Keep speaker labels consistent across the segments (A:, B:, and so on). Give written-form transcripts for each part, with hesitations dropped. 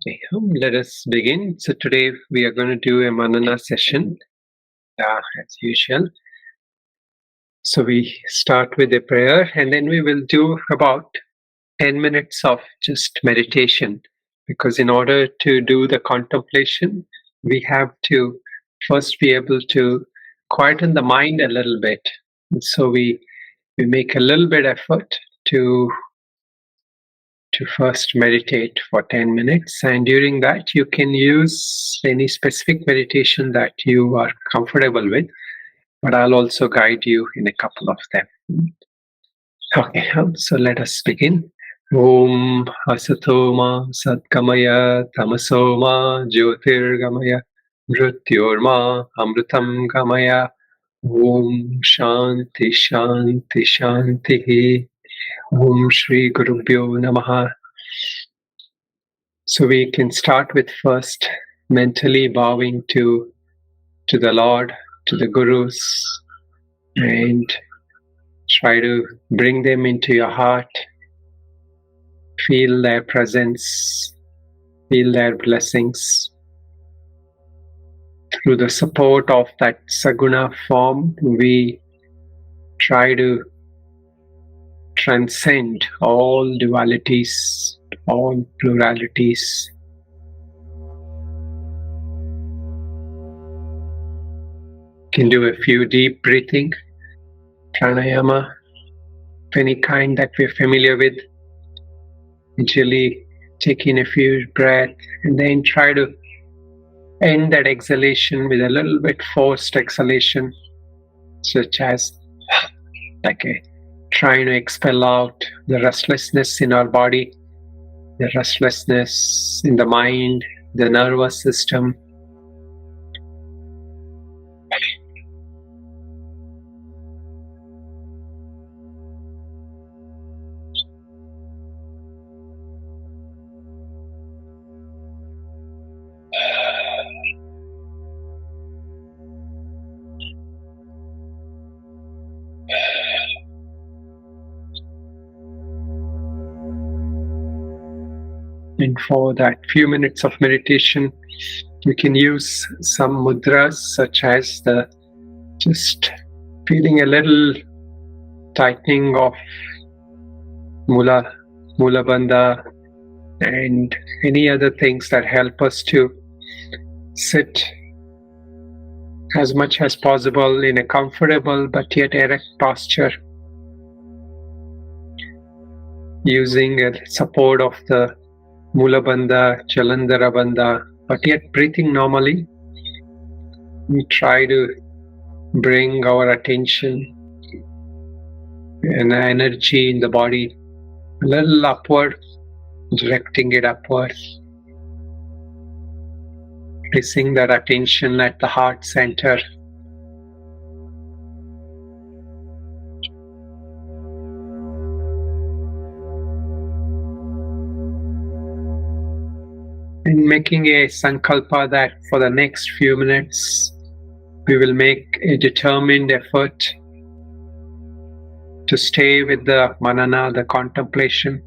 A: Okay, let us begin. So today we are going to do a Manana session as usual. So we start with a prayer and then we will do about 10 minutes of just meditation, because in order to do the contemplation, we have to first be able to quieten the mind a little bit. And so we make a little bit effort to first meditate for 10 minutes, and during that you can use any specific meditation that you are comfortable with, but I'll also guide you in a couple of them. Okay, so let us begin. Om Asatoma Satkamaya Tamasoma Jyotirgamaya Mrityorma Amritam Gamaya. Om Shanti Shanti Shanti. Om Shri Gurubhyo Namaha. So we can start with first mentally bowing to the Lord, to the Gurus, and try to bring them into your heart. Feel their presence, feel their blessings. Through the support of that Saguna form, we try to transcend all dualities, all pluralities. Can do a few deep breathing, pranayama, of any kind that we're familiar with. Usually take in a few breaths and then try to end that exhalation with a little bit forced exhalation, such as like trying to expel out the restlessness in our body, the restlessness in the mind, the nervous system. And for that few minutes of meditation, you can use some mudras, such as the just feeling a little tightening of Mula Bandha, and any other things that help us to sit as much as possible in a comfortable but yet erect posture, using a support of the Mula Bandha, Jalandhara Bandha, but yet breathing normally. We try to bring our attention and energy in the body a little upward, directing it upward, placing that attention at the heart center. And making a sankalpa that for the next few minutes we will make a determined effort to stay with the manana, the contemplation,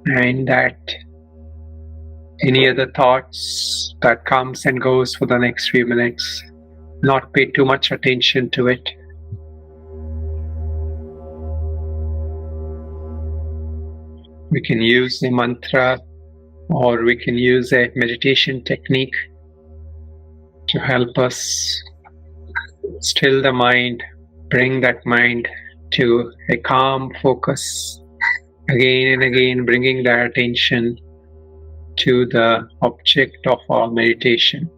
A: and that any other thoughts that comes and goes for the next few minutes, not pay too much attention to it. We can use a mantra, or we can use a meditation technique to help us still the mind, bring that mind to a calm focus, again and again bringing their attention to the object of our meditation.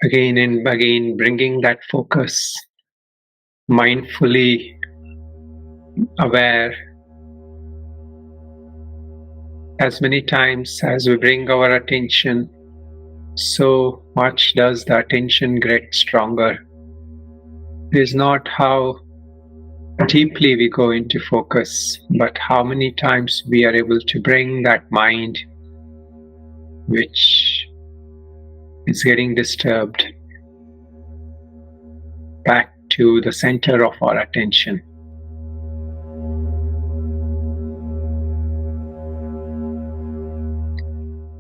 A: Again and again bringing that focus, mindfully aware. As many times as we bring our attention, so much does the attention get stronger. It is not how deeply we go into focus, but how many times we are able to bring that mind which is getting disturbed back to the center of our attention.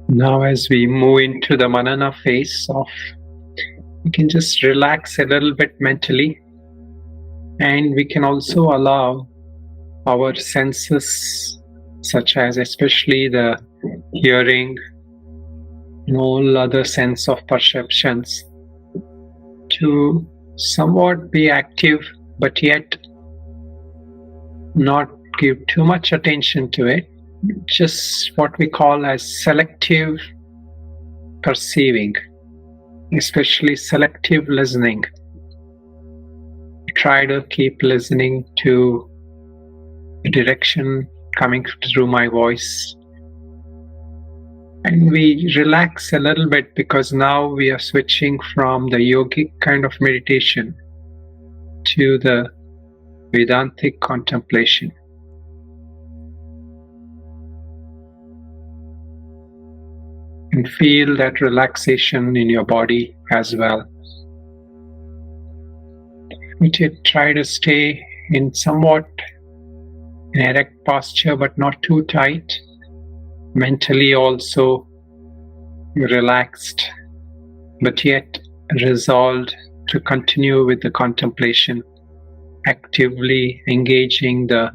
A: Now as we move into the Manana phase of, we can just relax a little bit mentally, and we can also allow our senses, such as especially the hearing and all other sense of perceptions, to somewhat be active but yet not give too much attention to it. Just what we call as selective perceiving, especially selective listening. Try to keep listening to the direction coming through my voice. And we relax a little bit because now we are switching from the yogic kind of meditation to the Vedantic contemplation. And feel that relaxation in your body as well. But yet try to stay in somewhat an erect posture, but not too tight. Mentally also relaxed, but yet resolved to continue with the contemplation, actively engaging the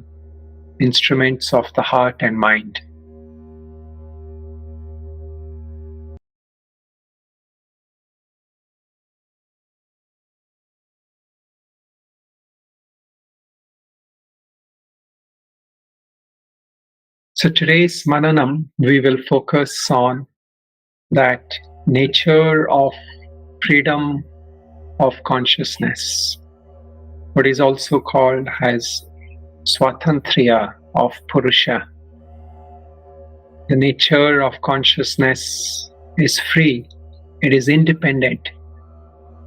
A: instruments of the heart and mind. So today's Mananam, we will focus on that nature of freedom of consciousness, what is also called as Swatantriya of Purusha. The nature of consciousness is free, it is independent,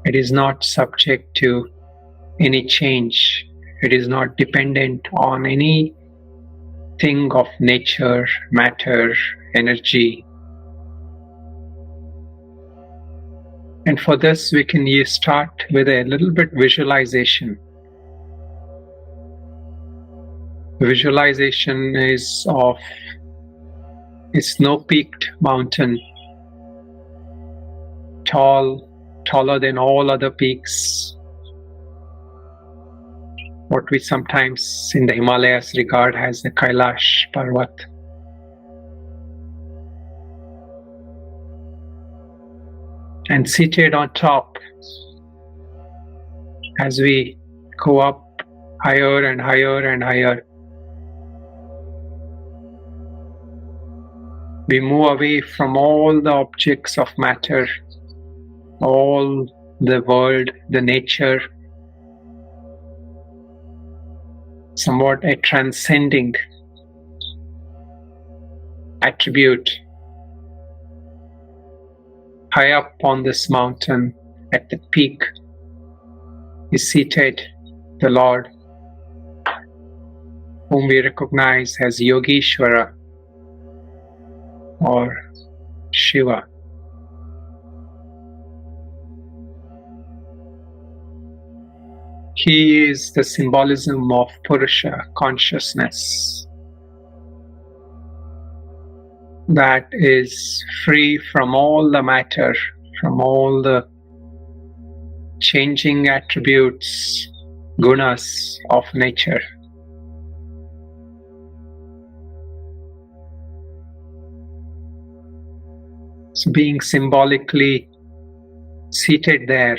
A: it is not subject to any change, it is not dependent on any thing of nature, matter, energy. And for this we can start with a little bit visualization. Visualization is of a snow-peaked mountain, taller than all other peaks, what we sometimes in the Himalayas regard as the Kailash Parvat. And seated on top, as we go up higher and higher and higher, we move away from all the objects of matter, all the world, the nature, somewhat a transcending attribute. High up on this mountain, at the peak, is seated the Lord, whom we recognize as Yogeshwara or Shiva. He is the symbolism of Purusha, consciousness, that is free from all the matter, from all the changing attributes, gunas of nature. So being symbolically seated there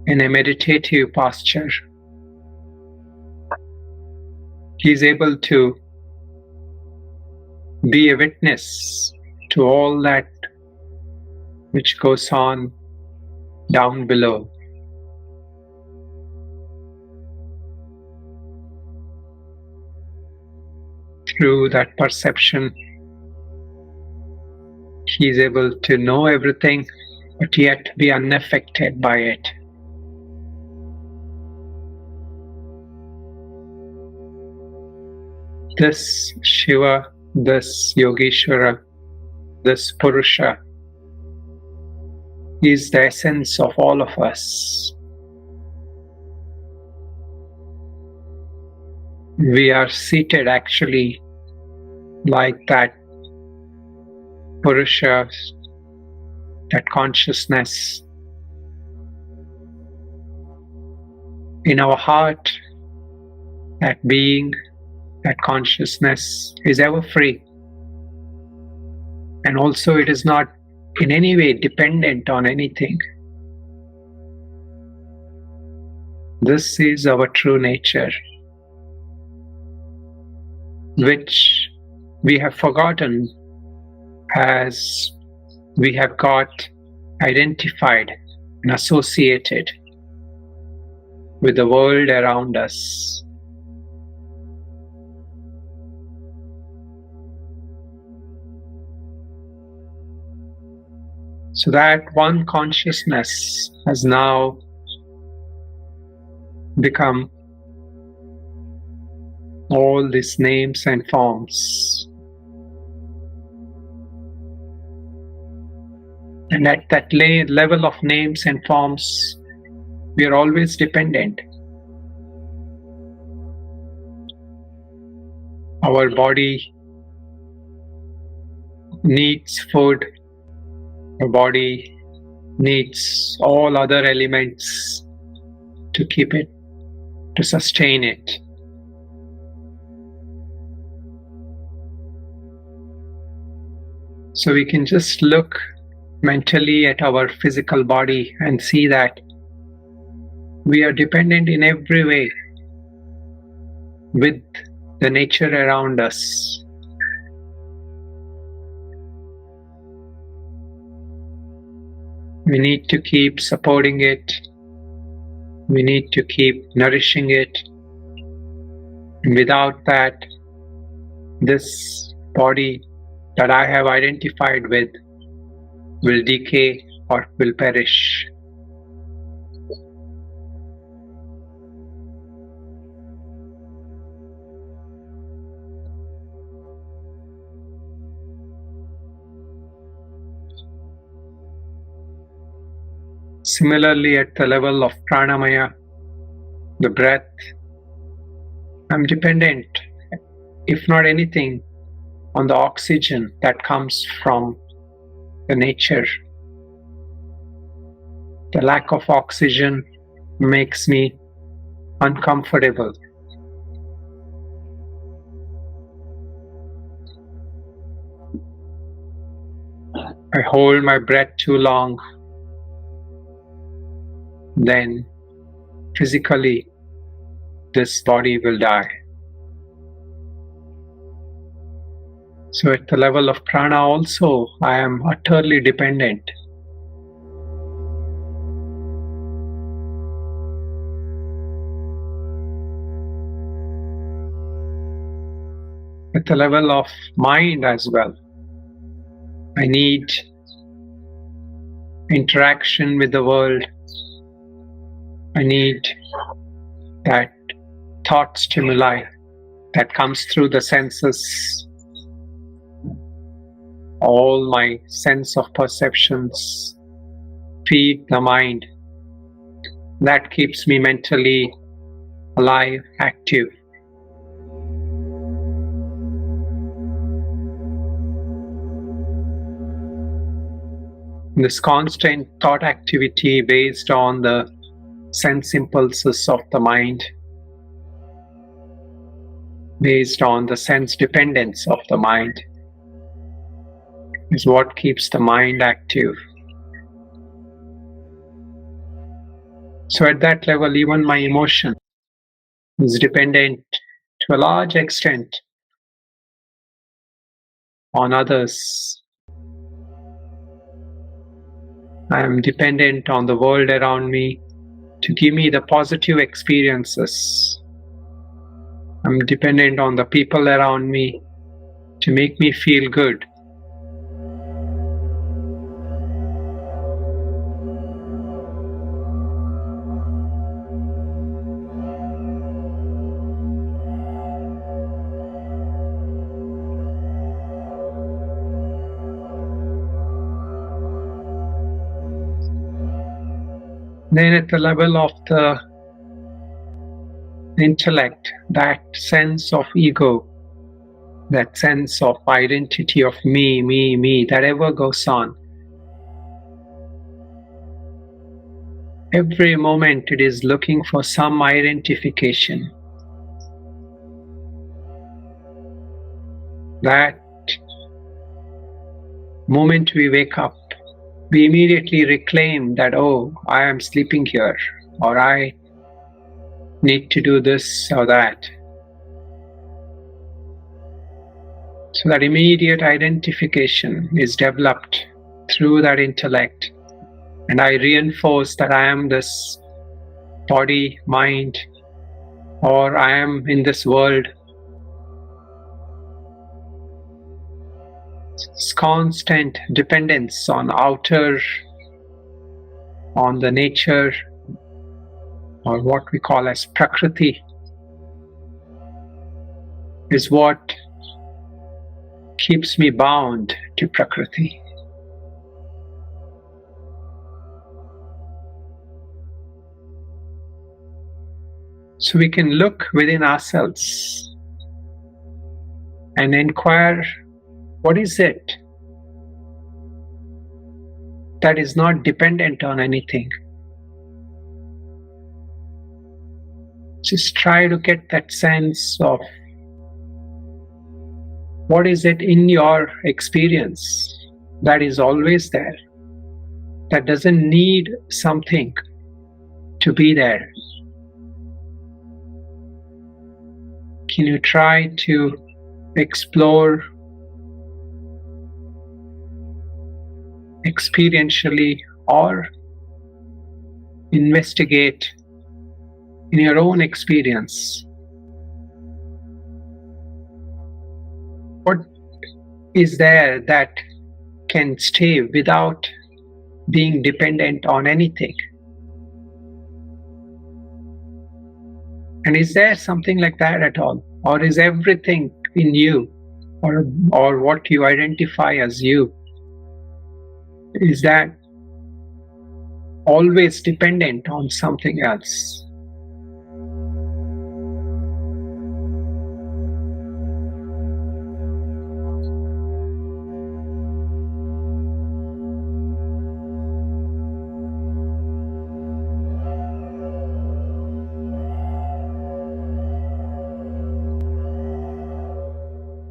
A: in a meditative posture, he is able to be a witness to all that which goes on down below. Through that perception, he is able to know everything, but yet be unaffected by it. This Shiva, this Yogeshwara, this Purusha is the essence of all of us. We are seated actually like that Purusha, that consciousness in our heart, that being, that consciousness is ever free. And also it is not in any way dependent on anything. This is our true nature, which we have forgotten as we have got identified and associated with the world around us. So that one consciousness has now become all these names and forms. And at that level of names and forms, we are always dependent. Our body needs food. Our body needs all other elements to keep it, to sustain it. So we can just look mentally at our physical body and see that we are dependent in every way with the nature around us. We need to keep supporting it. We need to keep nourishing it. And without that, this body that I have identified with will decay or will perish. Similarly, at the level of pranamaya, the breath, I'm dependent, if not anything, on the oxygen that comes from the nature. The lack of oxygen makes me uncomfortable. I hold my breath too long, then physically this body will die. So at the level of prana also, I am utterly dependent. At the level of mind as well, I need interaction with the world. I need that thought stimuli that comes through the senses. All my sense of perceptions feed the mind. That keeps me mentally alive, active. This constant thought activity based on the sense impulses of the mind, based on the sense dependence of the mind, is what keeps the mind active. So at that level, even my emotion is dependent to a large extent on others. I am dependent on the world around me to give me the positive experiences. I'm dependent on the people around me to make me feel good. Then at the level of the intellect, that sense of ego, that sense of identity of me, that ever goes on. Every moment it is looking for some identification. That moment we wake up, we immediately reclaim that, oh, I am sleeping here, or I need to do this or that. So that immediate identification is developed through that intellect. And I reinforce that I am this body, mind, or I am in this world. It's constant dependence on outer, on the nature, or what we call as Prakriti, is what keeps me bound to Prakriti. So we can look within ourselves and inquire, what is it that is not dependent on anything? Just try to get that sense of what is it in your experience that is always there, that doesn't need something to be there. Can you try to explore experientially or investigate in your own experience? What is there that can stay without being dependent on anything? And is there something like that at all? Or is everything in you, or what you identify as you, is that always dependent on something else?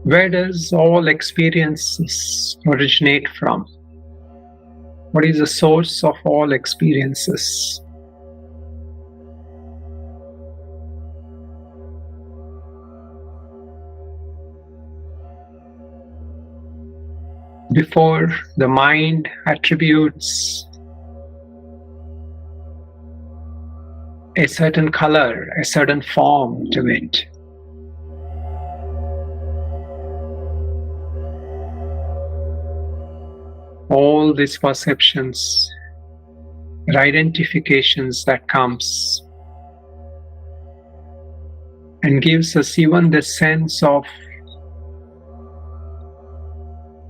A: Where does all experiences originate from? What is the source of all experiences? Before the mind attributes a certain color, a certain form to it, all these perceptions or identifications that comes and gives us even the sense of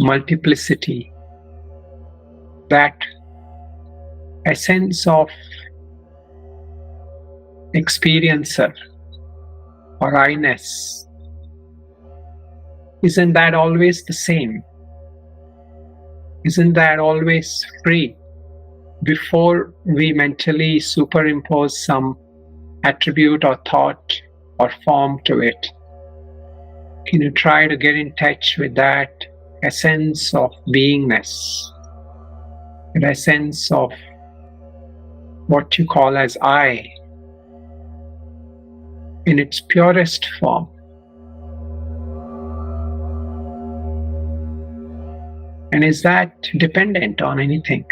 A: multiplicity, that a sense of experiencer or I-ness, isn't that always the same? Isn't that always free before we mentally superimpose some attribute or thought or form to it? Can you try to get in touch with that essence of beingness, that essence of what you call as I in its purest form? And is that dependent on anything?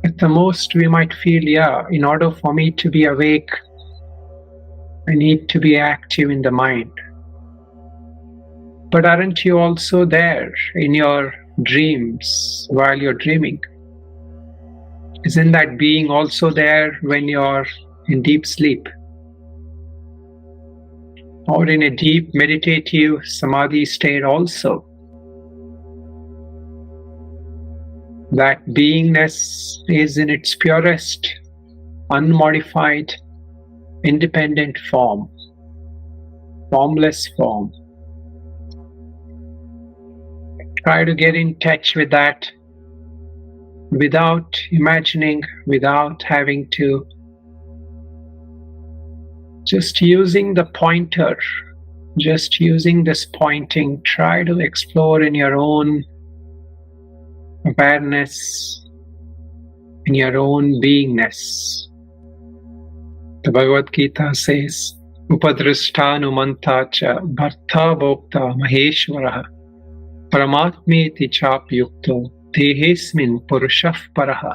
A: At the most, we might feel, yeah, in order for me to be awake, I need to be active in the mind. But aren't you also there in your dreams while you're dreaming? Isn't that being also there when you're in deep sleep? or in a deep meditative samadhi state also. That beingness is in its purest, unmodified, independent form, formless form. Try to get in touch with that without imagining, without having to, just using the pointer, just using this pointing. Try to explore in your own awareness, in your own beingness. The Bhagavad Gita says, Upadrishthanumanta cha bharta bhokta maheshwaraha paramatmeti chapyukto tehesmin purushah paraha.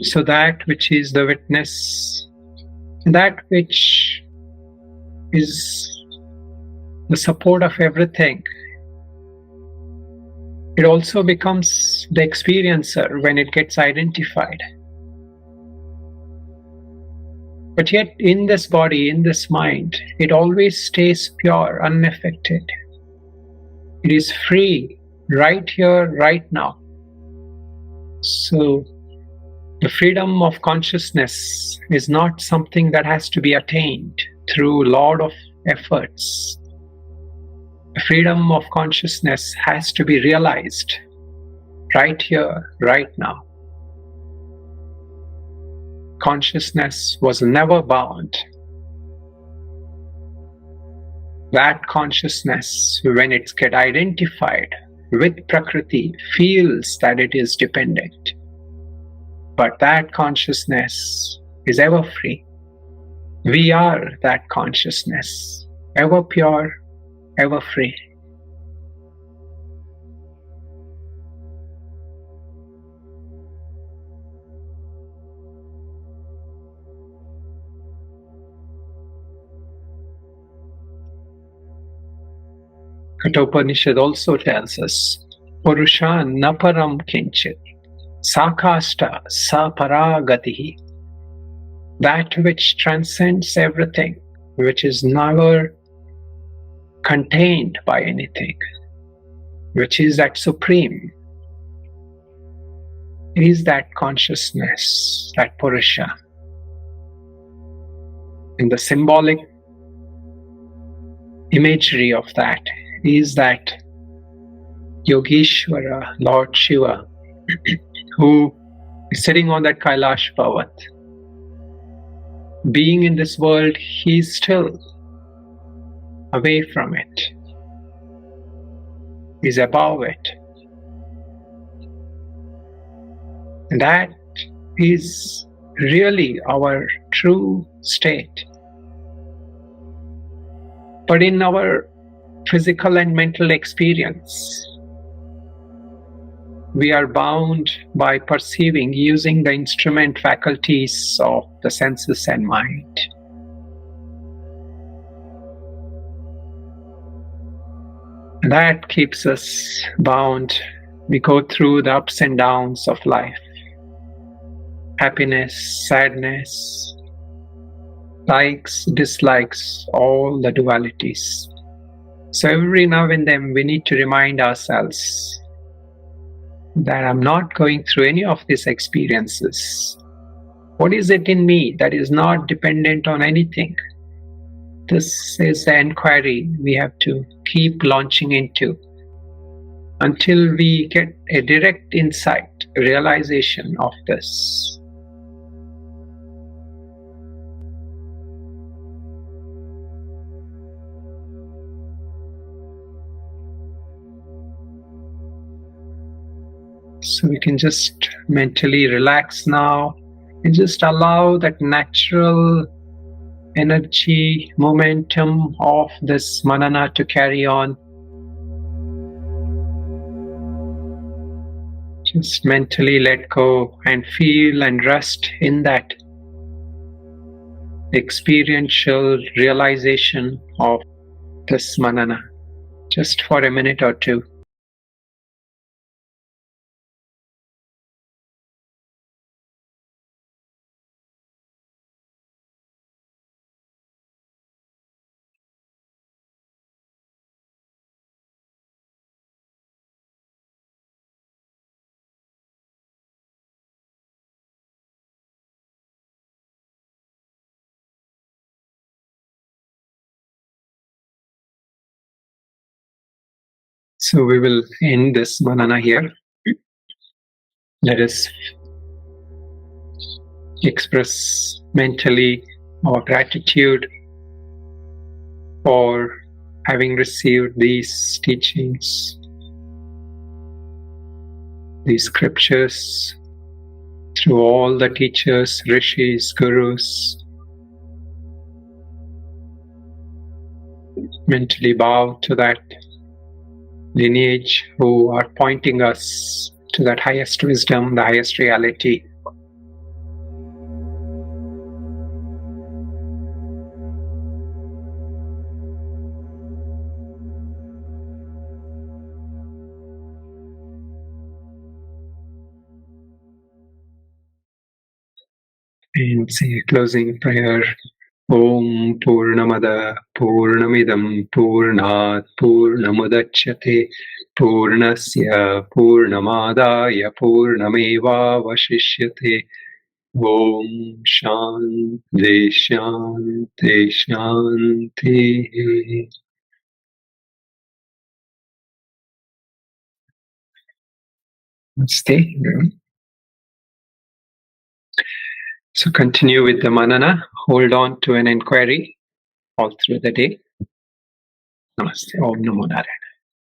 A: So that which is the witness, that which is the support of everything, it also becomes the experiencer when it gets identified. But yet in this body, in this mind, it always stays pure, unaffected. It is free, right here, right now. So the freedom of consciousness is not something that has to be attained through a lot of efforts. The freedom of consciousness has to be realized right here, right now. Consciousness was never bound. That consciousness, when it gets identified with Prakriti, feels that it is dependent. But that consciousness is ever free. We are that consciousness, ever pure, ever free. Kathopanishad also tells us, Purusha naparam kinchit, sakasta saparagatihi. That which transcends everything, which is never contained by anything, which is that supreme, is that consciousness, that Purusha. And the symbolic imagery of that is that Yogeshwara, Lord Shiva, who is sitting on that Kailash Parvat. Being in this world, he is still away from it. He is above it. And that is really our true state. But in our physical and mental experience, we are bound by perceiving using the instrument faculties of the senses and mind. And that keeps us bound. We go through the ups and downs of life. Happiness, sadness, likes, dislikes, all the dualities. So every now and then we need to remind ourselves that I'm not going through any of these experiences. What is it in me that is not dependent on anything? This is the inquiry we have to keep launching into until we get a direct insight, realization of this. So we can just mentally relax now and just allow that natural energy, momentum of this manana to carry on. Just mentally let go and feel and rest in that experiential realization of this manana, just for a minute or two. So we will end this manana here. Let us express mentally our gratitude for having received these teachings, these scriptures, through all the teachers, rishis, gurus. Mentally bow to that lineage who are pointing us to that highest wisdom, the highest reality. And say a closing prayer. Om Purnamada Purnamidam Purnat Purnamudachyate Purnasya Purnamadaya Purnameva Vashishyate. Om Shanti Shanti Shanti. Stay. So continue with the manana. Hold on to an inquiry all through the day. Namaste. Om Namo Narayana.